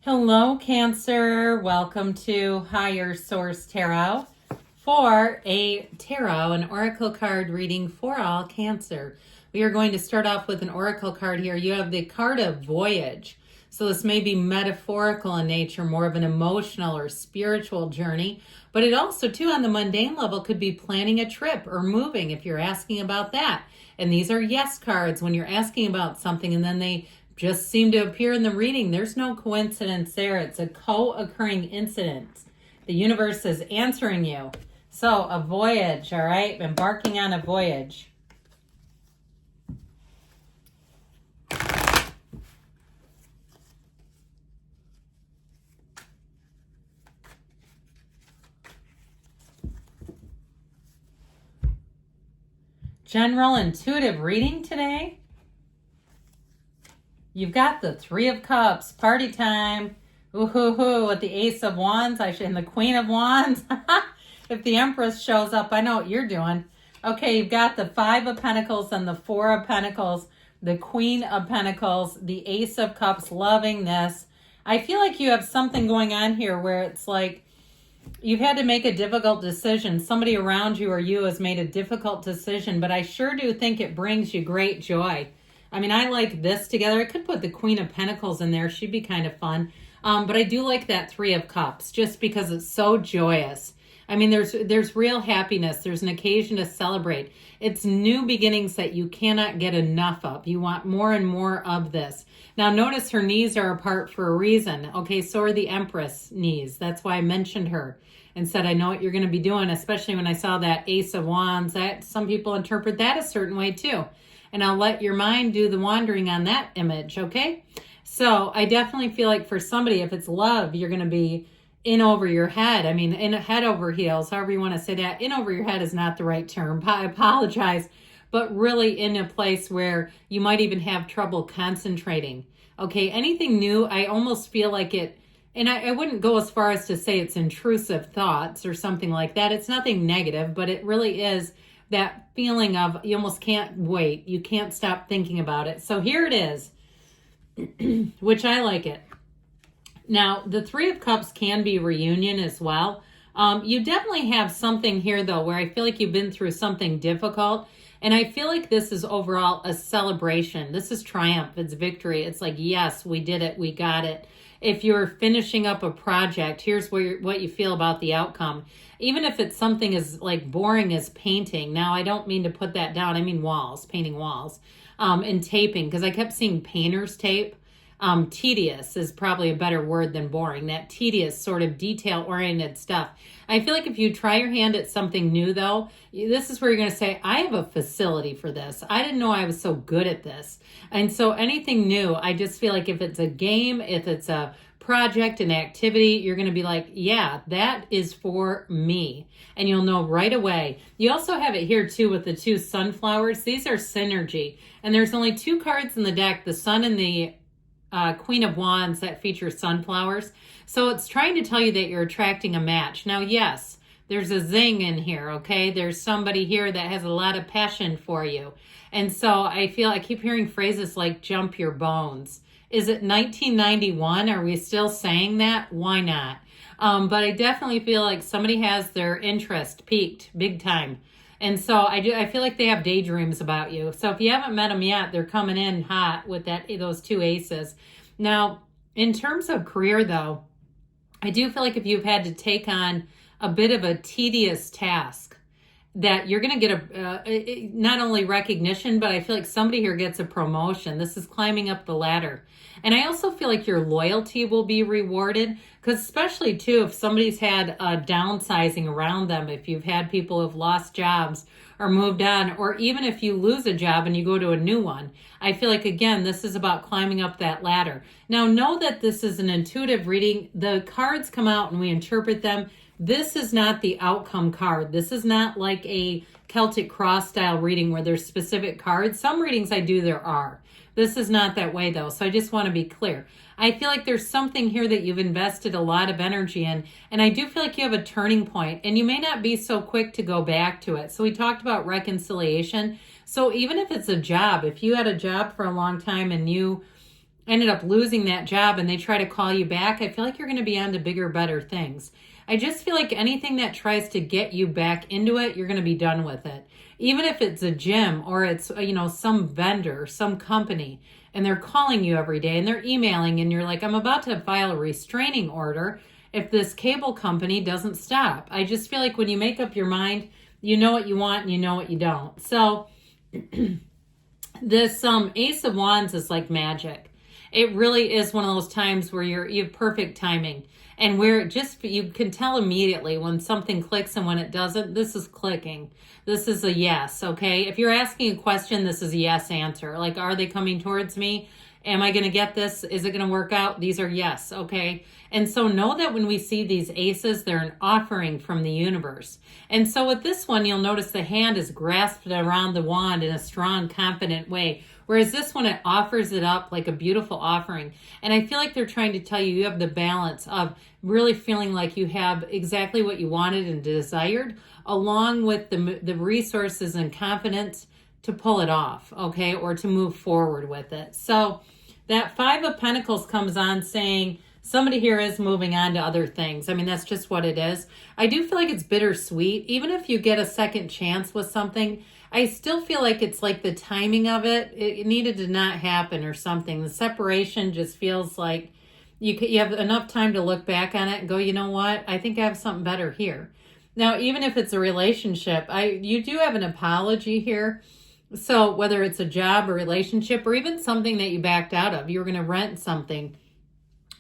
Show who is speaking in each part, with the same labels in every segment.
Speaker 1: Hello, Cancer. Welcome to Higher Source Tarot for a tarot, an oracle card reading for all Cancer. We are going to start off with an oracle card here. You have the card of voyage. So this may be metaphorical in nature, more of an emotional or spiritual journey, but it also, too, on the mundane level, could be planning a trip or moving if you're asking about that. And these are yes cards when you're asking about something and then they just seem to appear in the reading. There's no coincidence there. It's a co-occurring incident. The universe is answering you. So a voyage, all right? Embarking on a voyage. General intuitive reading today. You've got the Three of Cups, party time. Ooh-hoo-hoo, with the Ace of Wands, and the Queen of Wands. If the Empress shows up, I know what you're doing. Okay, you've got the Five of Pentacles and the Four of Pentacles, the Queen of Pentacles, the Ace of Cups, loving this. I feel like you have something going on here where it's like you've had to make a difficult decision. Somebody around you or you has made a difficult decision, but I sure do think it brings you great joy. I mean, I like this together. I could put the Queen of Pentacles in there. She'd be kind of fun. But I do like that Three of Cups just because it's so joyous. I mean, there's real happiness. There's an occasion to celebrate. It's new beginnings that you cannot get enough of. You want more and more of this. Now, notice her knees are apart for a reason. Okay, so are the Empress knees. That's why I mentioned her and said, I know what you're going to be doing, especially when I saw that Ace of Wands. That some people interpret that a certain way too. And I'll let your mind do the wandering on that image, okay? So I definitely feel like for somebody, if it's love, you're going to be in over your head. I mean, in head over heels, however you want to say that. In over your head is not the right term. I apologize. But really in a place where you might even have trouble concentrating. Okay, anything new, I almost feel like it, and I wouldn't go as far as to say it's intrusive thoughts or something like that. It's nothing negative, but it really is that feeling of you almost can't wait. You can't stop thinking about it. So here it is, which I like it. Now, the Three of Cups can be reunion as well. You definitely have something here, though, where I feel like you've been through something difficult. And I feel like this is overall a celebration. This is triumph. It's victory. It's like, yes, we did it. We got it. If you're finishing up a project, here's what you feel about the outcome. Even if it's something as like boring as painting. Now, I don't mean to put that down. I mean walls, painting walls, and taping, because I kept seeing painter's tape. Tedious is probably a better word than boring. That tedious sort of detail-oriented stuff. I feel like if you try your hand at something new, though, this is where you're going to say, I have a facility for this. I didn't know I was so good at this. And so anything new, I just feel like if it's a game, if it's a project, an activity, you're going to be like, yeah, that is for me. And you'll know right away. You also have it here, too, with the two sunflowers. These are synergy. And there's only two cards in the deck, the sun and the Queen of Wands, that features sunflowers. So it's trying to tell you that you're attracting a match. Now, yes, there's a zing in here, okay? There's somebody here that has a lot of passion for you. And so I keep hearing phrases like jump your bones. Is it 1991? Are we still saying that? Why not? But I definitely feel like somebody has their interest piqued big time. And so I feel like they have daydreams about you. So if you haven't met them yet, they're coming in hot with those two aces. Now, in terms of career, though, I do feel like if you've had to take on a bit of a tedious task, that you're going to get not only recognition, but I feel like somebody here gets a promotion. This is climbing up the ladder. And I also feel like your loyalty will be rewarded, because especially, too, if somebody's had downsizing around them, if you've had people who've lost jobs or moved on, or even if you lose a job and you go to a new one, I feel like, again, this is about climbing up that ladder. Now, know that this is an intuitive reading. The cards come out and we interpret them. This is not the outcome card. This is not like a Celtic Cross style reading where there's specific cards. Some readings I do, there are. This is not that way, though, so I just want to be clear. I feel like there's something here that you've invested a lot of energy in, and I do feel like you have a turning point, and you may not be so quick to go back to it. So we talked about reconciliation. So even if it's a job, if you had a job for a long time and you ended up losing that job and they try to call you back, I feel like you're going to be on to bigger, better things. I just feel like anything that tries to get you back into it, you're going to be done with it. Even if it's a gym or it's, some vendor, some company, and they're calling you every day and they're emailing and you're like, I'm about to file a restraining order if this cable company doesn't stop. I just feel like when you make up your mind, you know what you want and you know what you don't. So this Ace of Wands is like magic. It really is one of those times where you have perfect timing. And where you can tell immediately when something clicks and when it doesn't. This is clicking. This is a yes, okay? If you're asking a question, this is a yes answer. Like, are they coming towards me? Am I going to get this? Is it going to work out? These are yes, okay? And so know that when we see these aces, they're an offering from the universe. And so with this one, you'll notice the hand is grasped around the wand in a strong, confident way. Whereas this one, it offers it up like a beautiful offering. And I feel like they're trying to tell you have the balance of really feeling like you have exactly what you wanted and desired, along with the resources and confidence to pull it off, okay, or to move forward with it. So that Five of Pentacles comes on saying somebody here is moving on to other things. I mean, that's just what it is. I do feel like it's bittersweet. Even if you get a second chance with something, I still feel like it's like the timing of it needed to not happen or something. The separation just feels like you have enough time to look back on it and go, you know what? I think I have something better here. Now, even if it's a relationship, you do have an apology here. So whether it's a job or relationship or even something that you backed out of, you were going to rent something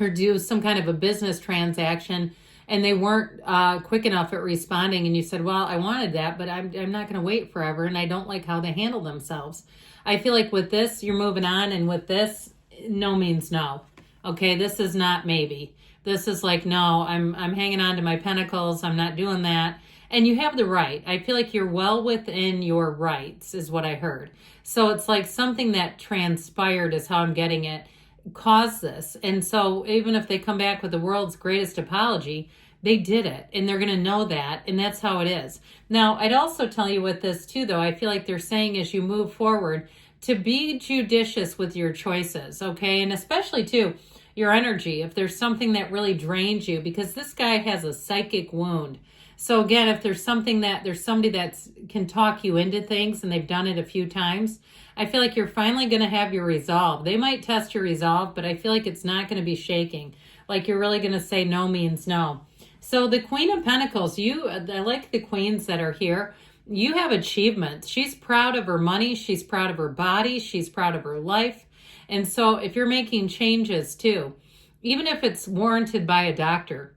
Speaker 1: or do some kind of a business transaction and they weren't quick enough at responding and you said, well, I wanted that, but I'm not going to wait forever and I don't like how they handle themselves. I feel like with this, you're moving on, and with this, no means no. Okay, this is not maybe. This is like, no, I'm hanging on to my pentacles. I'm not doing that. And you have the right. I feel like you're well within your rights is what I heard. So it's like something that transpired is how I'm getting it, caused this. And so even if they come back with the world's greatest apology, they did it and they're going to know that. And that's how it is. Now, I'd also tell you with this too, though, I feel like they're saying as you move forward to be judicious with your choices. Okay. And especially too, your energy, if there's something that really drains you, because this guy has a psychic wound. So again, if there's something that there's somebody that can talk you into things and they've done it a few times, I feel like you're finally going to have your resolve. They might test your resolve, but I feel like it's not going to be shaking. Like you're really going to say no means no. So the Queen of Pentacles, I like the queens that are here. You have achievements. She's proud of her money. She's proud of her body. She's proud of her life. And so if you're making changes too, even if it's warranted by a doctor,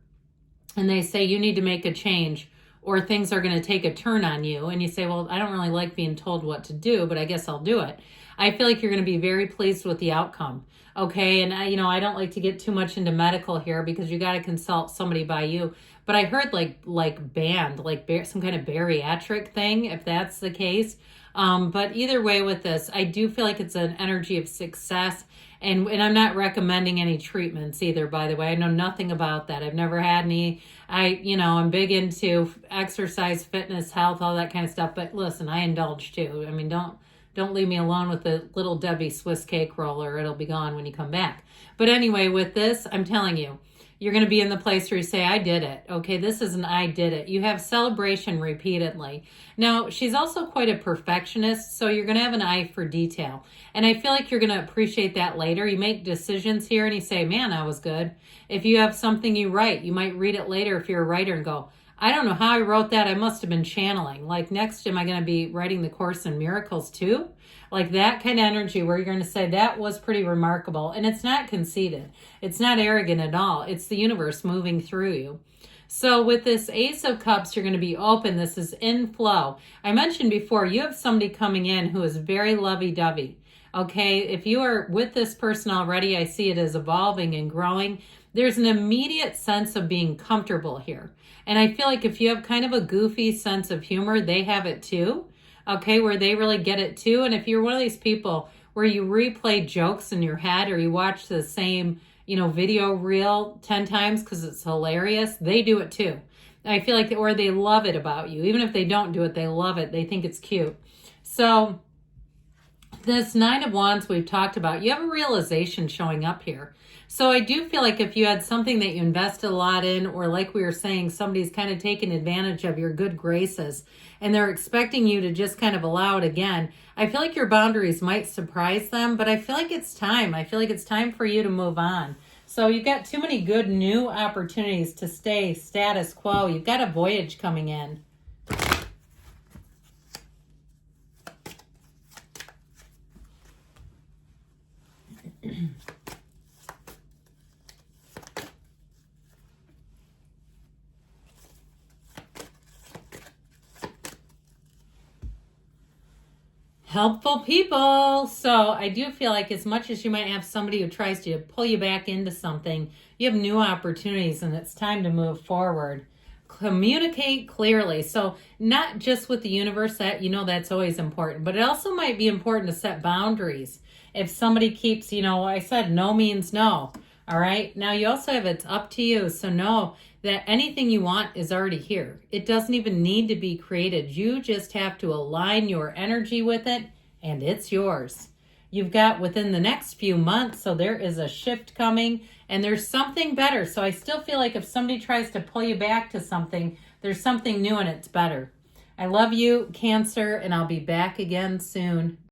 Speaker 1: and they say you need to make a change or things are going to take a turn on you, and you say, well, I don't really like being told what to do, but I guess I'll do it. I feel like you're going to be very pleased with the outcome. Okay. And I don't like to get too much into medical here because you got to consult somebody by you. But I heard like some kind of bariatric thing, if that's the case. But either way with this, I do feel like it's an energy of success. And I'm not recommending any treatments either, by the way. I know nothing about that. I've never had any. I'm big into exercise, fitness, health, all that kind of stuff. But listen, I indulge too. I mean, don't leave me alone with the little Debbie Swiss cake roller. It'll be gone when you come back. But anyway, with this, I'm telling you, you're going to be in the place where you say, I did it. Okay, this is an I did it. You have celebration repeatedly. Now, she's also quite a perfectionist, so you're going to have an eye for detail. And I feel like you're going to appreciate that later. You make decisions here and you say, man, that was good. If you have something you write, you might read it later if you're a writer and go, I don't know how I wrote that. I must have been channeling. Like next, am I going to be writing the Course in Miracles too? Like that kind of energy where you're going to say that was pretty remarkable. And it's not conceited. It's not arrogant at all. It's the universe moving through you. So with this Ace of Cups, you're going to be open. This is in flow. I mentioned before, you have somebody coming in who is very lovey-dovey. Okay, if you are with this person already, I see it as evolving and growing. There's an immediate sense of being comfortable here. And I feel like if you have kind of a goofy sense of humor, they have it too. Okay, where they really get it too. And if you're one of these people where you replay jokes in your head or you watch the same, video reel 10 times because it's hilarious, they do it too. I feel like, or they love it about you. Even if they don't do it, they love it. They think it's cute. So This Nine of Wands we've talked about, you have a realization showing up here. So I do feel like if you had something that you invested a lot in, or like we were saying, somebody's kind of taking advantage of your good graces and they're expecting you to just kind of allow it again, I feel like your boundaries might surprise them, but I feel like it's time. I feel like it's time for you to move on. So you've got too many good new opportunities to stay status quo. You've got a voyage coming in. Helpful people. So I do feel like as much as you might have somebody who tries to pull you back into something, you have new opportunities and it's time to move forward. Communicate clearly. So not just with the universe, that that's always important, but it also might be important to set boundaries. If somebody keeps, I said no means no. All right. Now you also have it's up to you. So know that anything you want is already here. It doesn't even need to be created. You just have to align your energy with it and it's yours. You've got within the next few months, so there is a shift coming and there's something better. So I still feel like if somebody tries to pull you back to something, there's something new and it's better. I love you, Cancer, and I'll be back again soon.